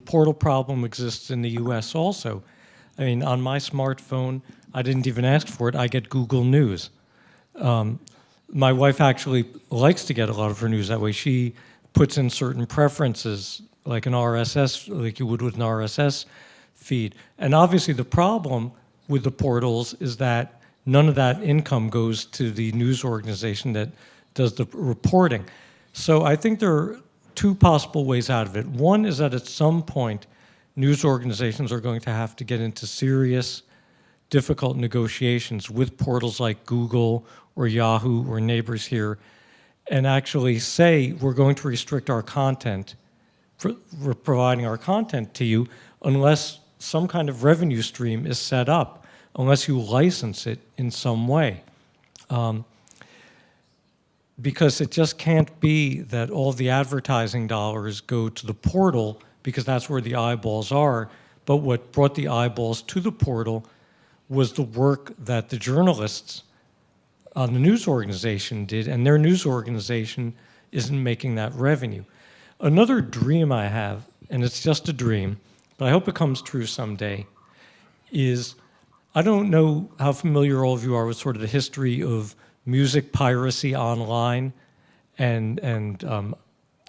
portal problem exists in the US also. I mean, on my smartphone, I didn't even ask for it, I get Google News. My wife actually likes to get a lot of her news that way. She puts in certain preferences, like an RSS, like you would with an RSS feed. And obviously the problem with the portals is that none of that income goes to the news organization that does the reporting. So I think there are two possible ways out of it. One is that at some point, news organizations are going to have to get into serious, difficult negotiations with portals like Google or Yahoo or neighbors here, and actually say, we're going to restrict our content, we're providing our content to you, unless some kind of revenue stream is set up, unless you license it in some way. Because it just can't be that all the advertising dollars go to the portal because that's where the eyeballs are, but what brought the eyeballs to the portal was the work that the journalists on the news organization did, and their news organization isn't making that revenue. Another dream I have, and it's just a dream, but I hope it comes true someday, is I don't know how familiar all of you are with sort of the history of music piracy online and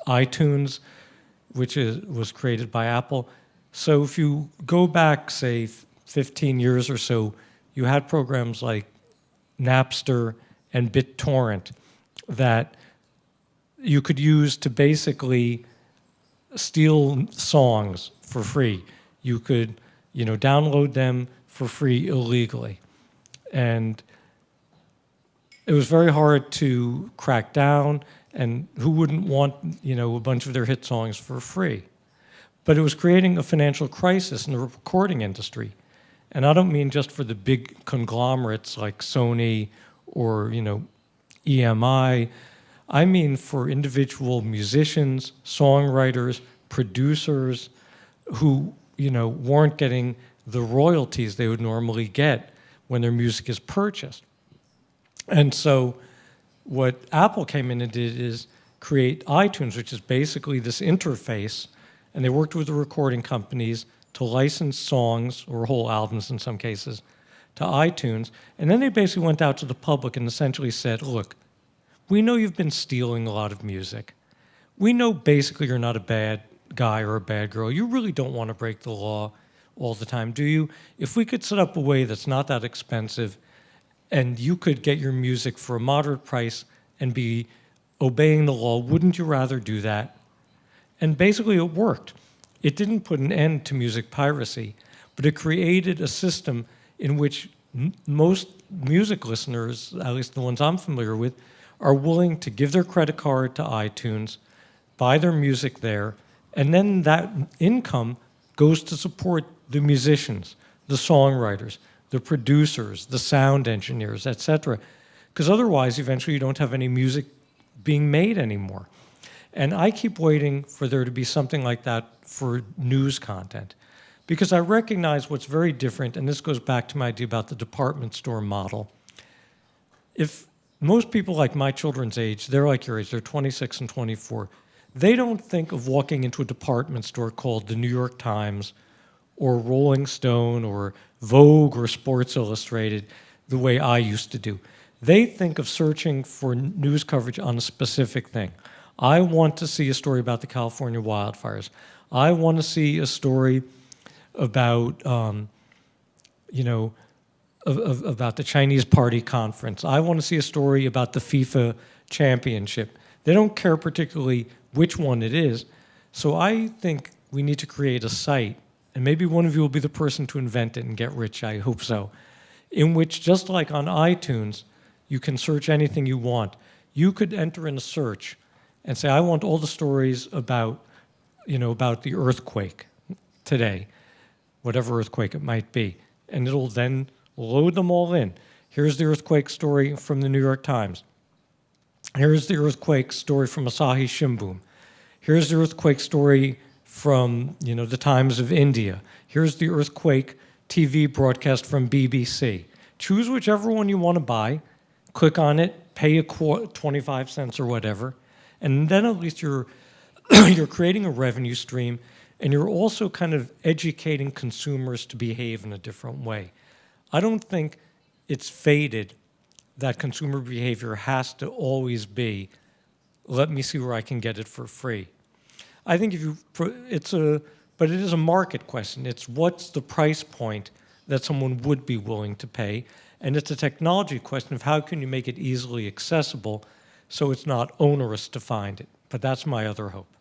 iTunes, which was created by Apple. So if you go back, say, 15 years or so, you had programs like Napster and BitTorrent that you could use to basically steal songs for free. You could, download them for free illegally. And it was very hard to crack down, and who wouldn't want, a bunch of their hit songs for free? But it was creating a financial crisis in the recording industry. And I don't mean just for the big conglomerates like Sony or, EMI. I mean for individual musicians, songwriters, producers who, weren't getting the royalties they would normally get when their music is purchased. And so what Apple came in and did is create iTunes, which is basically this interface, and they worked with the recording companies to license songs, or whole albums in some cases, to iTunes. And then they basically went out to the public and essentially said, look, we know you've been stealing a lot of music. We know basically you're not a bad guy or a bad girl. You really don't want to break the law all the time, do you? If we could set up a way that's not that expensive and you could get your music for a moderate price and be obeying the law, wouldn't you rather do that? And basically it worked. It didn't put an end to music piracy, but it created a system in which most music listeners, at least the ones I'm familiar with, are willing to give their credit card to iTunes, buy their music there, and then that income goes to support the musicians, the songwriters, the producers, the sound engineers, etc. Because otherwise, eventually, you don't have any music being made anymore. And I keep waiting for there to be something like that for news content. Because I recognize what's very different, and this goes back to my idea about the department store model. If most people like my children's age, they're like your age, they're 26 and 24, they don't think of walking into a department store called the New York Times or Rolling Stone or Vogue or Sports Illustrated the way I used to do. They think of searching for news coverage on a specific thing. I want to see a story about the California wildfires. I want to see a story about, about the Chinese Party conference. I want to see a story about the FIFA championship. They don't care particularly which one it is. So I think we need to create a site, and maybe one of you will be the person to invent it and get rich, I hope so, in which, just like on iTunes, you can search anything you want. You could enter in a search and say, I want all the stories about, about the earthquake today, whatever earthquake it might be. And it'll then load them all in. Here's the earthquake story from the New York Times. Here's the earthquake story from Asahi Shimbun. Here's the earthquake story from, the Times of India. Here's the earthquake TV broadcast from BBC. Choose whichever one you want to buy, click on it, pay 25 cents or whatever, and then at least you're creating a revenue stream, and you're also kind of educating consumers to behave in a different way. I don't think it's fated that consumer behavior has to always be, let me see where I can get it for free. I think but it is a market question. It's what's the price point that someone would be willing to pay, and it's a technology question of how can you make it easily accessible so it's not onerous to find it. But that's my other hope.